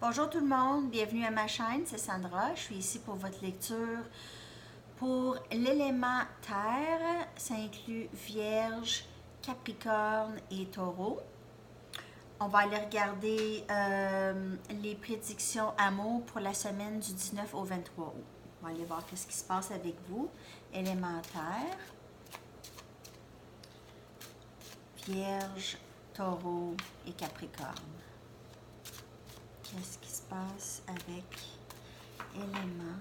Bonjour tout le monde, bienvenue à ma chaîne, c'est Sandra. Je suis ici pour votre lecture pour l'élément Terre. Ça inclut Vierge, Capricorne et Taureau. On va aller regarder les prédictions amour pour la semaine du 19 au 23 août. On va aller voir ce qui se passe avec vous. Élément Terre, Vierge, Taureau et Capricorne. Qu'est-ce qui se passe avec élément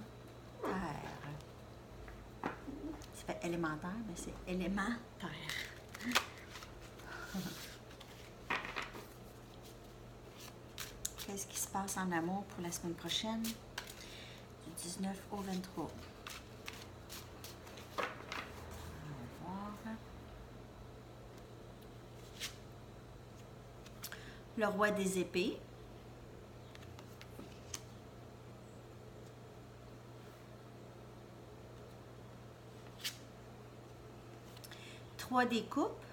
terre? C'est pas élémentaire, mais c'est élément terre. Qu'est-ce qui se passe en amour pour la semaine prochaine, du 19 au 23? On va voir. Le roi des épées. Trois des coupes.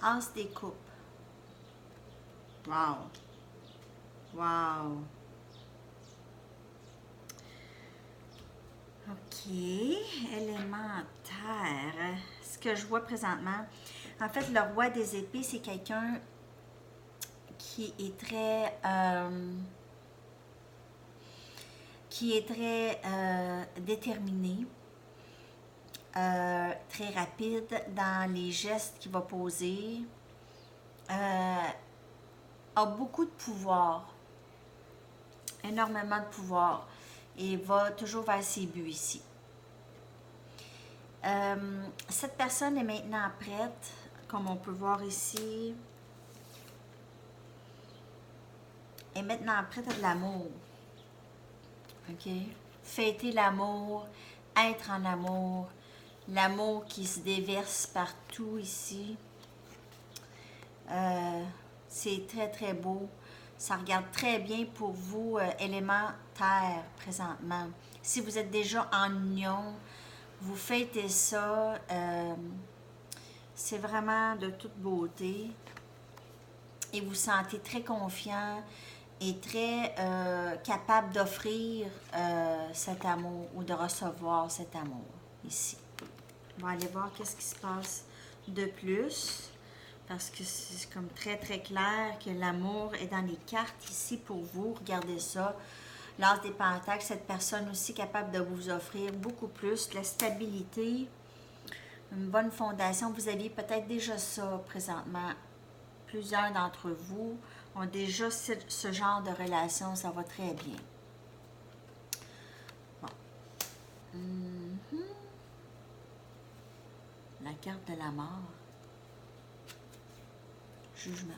As des coupes. Wow. Wow. OK. Élément terre. Ce que je vois présentement, en fait, le roi des épées, c'est quelqu'un qui est très déterminé, très rapide dans les gestes qu'il va poser, a beaucoup de pouvoir, énormément de pouvoir, et va toujours vers ses buts ici. Cette personne est maintenant prête, comme on peut voir ici, est maintenant prête à de l'amour. OK? Fêter l'amour, être en amour, l'amour qui se déverse partout ici. C'est très, très beau. Ça regarde très bien pour vous, élément terre, présentement. Si vous êtes déjà en union, vous fêtez ça. C'est vraiment de toute beauté. Et vous sentez très confiant et très capable d'offrir cet amour ou de recevoir cet amour ici. On va aller voir qu'est-ce qui se passe de plus, parce que c'est comme très très clair que l'amour est dans les cartes ici pour vous. Regardez ça. L'as des pentacles, cette personne aussi capable de vous offrir beaucoup plus, de la stabilité, une bonne fondation. Vous aviez peut-être déjà ça présentement. Plusieurs d'entre vous ont déjà ce genre de relation, ça va très bien. Bon. La carte de la mort. Jugement.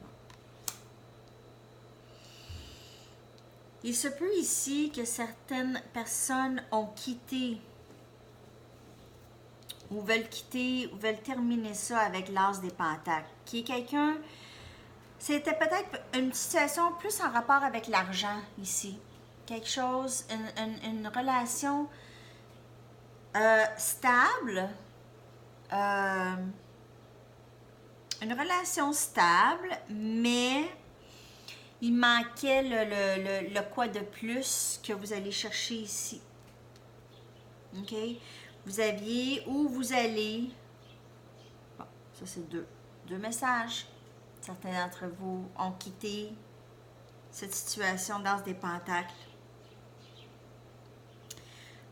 Bon. Il se peut ici que certaines personnes ont quitté ou veulent quitter ou veulent terminer ça avec l'as des pentacles, qui est quelqu'un. C'était peut-être une situation plus en rapport avec l'argent ici. Quelque chose, une relation stable. Une relation stable, mais il manquait le quoi de plus que vous allez chercher ici. OK? Vous aviez où vous allez. Bon, ça c'est deux messages. Certains d'entre vous ont quitté cette situation d'as des pentacles.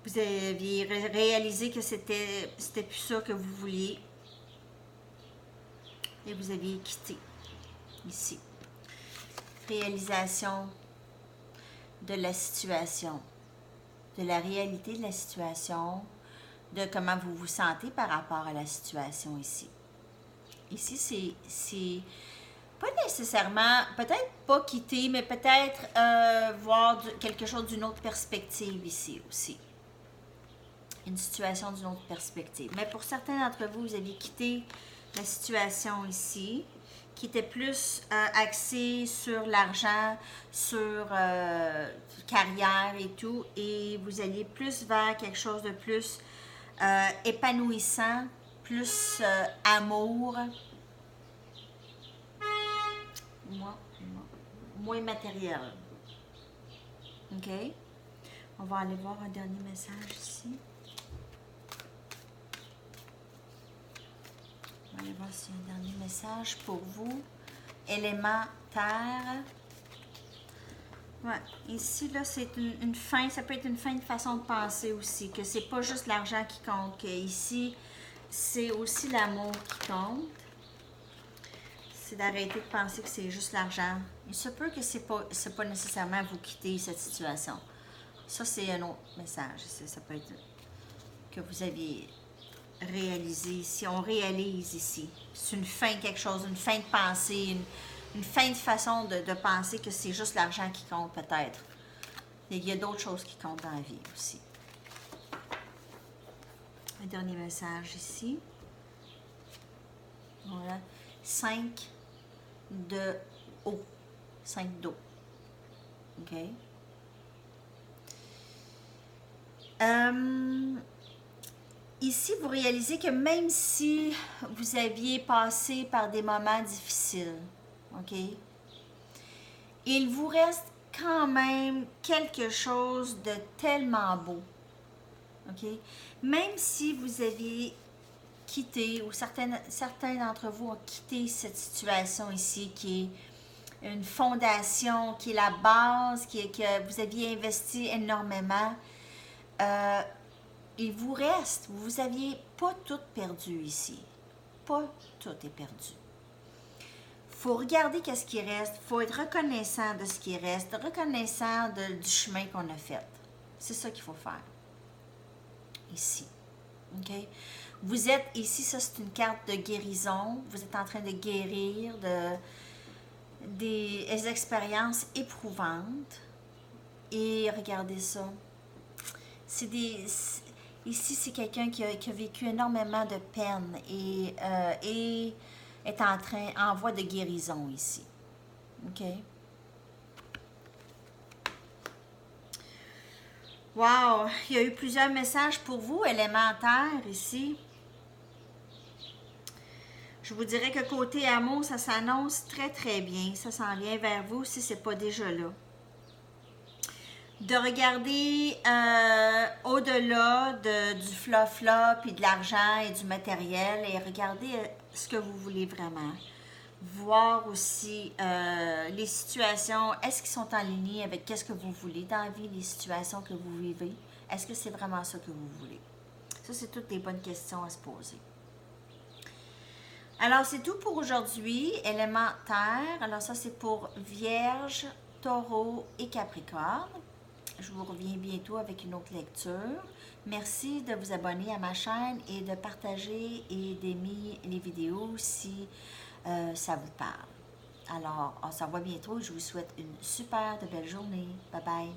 Vous aviez réalisé que c'était plus ça que vous vouliez. Et vous aviez quitté ici. Réalisation de la situation, de la réalité de la situation, de comment vous vous sentez par rapport à la situation ici. Ici, c'est pas nécessairement, peut-être pas quitter, mais peut-être voir quelque chose d'une autre perspective ici aussi. Une situation d'une autre perspective. Mais pour certains d'entre vous, vous avez quitté la situation ici, qui était plus axé sur l'argent, sur carrière et tout, et vous alliez plus vers quelque chose de plus épanouissant, plus amour, moins matériel. OK? On va aller voir un dernier message ici. On va aller voir s'il y a un dernier message pour vous. Élément terre. Ouais, ici, là, c'est une fin. Ça peut être une fin de façon de penser aussi. Que c'est pas juste l'argent qui compte. Que ici, c'est aussi l'amour qui compte. C'est d'arrêter de penser que c'est juste l'argent. Il se peut que c'est pas nécessairement vous quitter cette situation. Ça, c'est un autre message. Ça peut être que vous aviez réalisé ici. On réalise ici. C'est une fin de quelque chose, une fin de pensée, une fin de façon de penser que c'est juste l'argent qui compte peut-être. Il y a d'autres choses qui comptent dans la vie aussi. Un dernier message ici. Voilà. 5 de eau. 5 d'eau. OK? Ici, vous réalisez que même si vous aviez passé par des moments difficiles, OK? Il vous reste quand même quelque chose de tellement beau, OK? Même si vous aviez quitté, ou certains d'entre vous ont quitté cette situation ici, qui est une fondation, qui est la base, que vous aviez investi énormément, il vous reste, vous n'aviez pas tout perdu ici. Pas tout est perdu. Il faut regarder qu'est-ce qui reste. Il faut être reconnaissant de ce qui reste, reconnaissant du chemin qu'on a fait. C'est ça qu'il faut faire. Ici. OK? Vous êtes ici, ça c'est une carte de guérison. Vous êtes en train de guérir des expériences éprouvantes. Et regardez ça. Ici, c'est quelqu'un qui a vécu énormément de peine et est en voie de guérison ici. OK? Wow! Il y a eu plusieurs messages pour vous, élémentaires, ici. Je vous dirais que côté amour, ça s'annonce très, très bien. Ça s'en vient vers vous si ce n'est pas déjà là. De regarder au-delà du flop-flop puis de l'argent et du matériel et regarder ce que vous voulez vraiment. Voir aussi les situations, est-ce qu'ils sont en ligne avec qu'est-ce que vous voulez dans la vie, les situations que vous vivez. Est-ce que c'est vraiment ça que vous voulez? Ça, c'est toutes des bonnes questions à se poser. Alors, c'est tout pour aujourd'hui, élément terre. Alors, ça, c'est pour Vierge, Taureau et Capricorne. Je vous reviens bientôt avec une autre lecture. Merci de vous abonner à ma chaîne et de partager et d'aimer les vidéos si ça vous parle. Alors, on se revoit bientôt. Je vous souhaite une super de belle journée. Bye bye.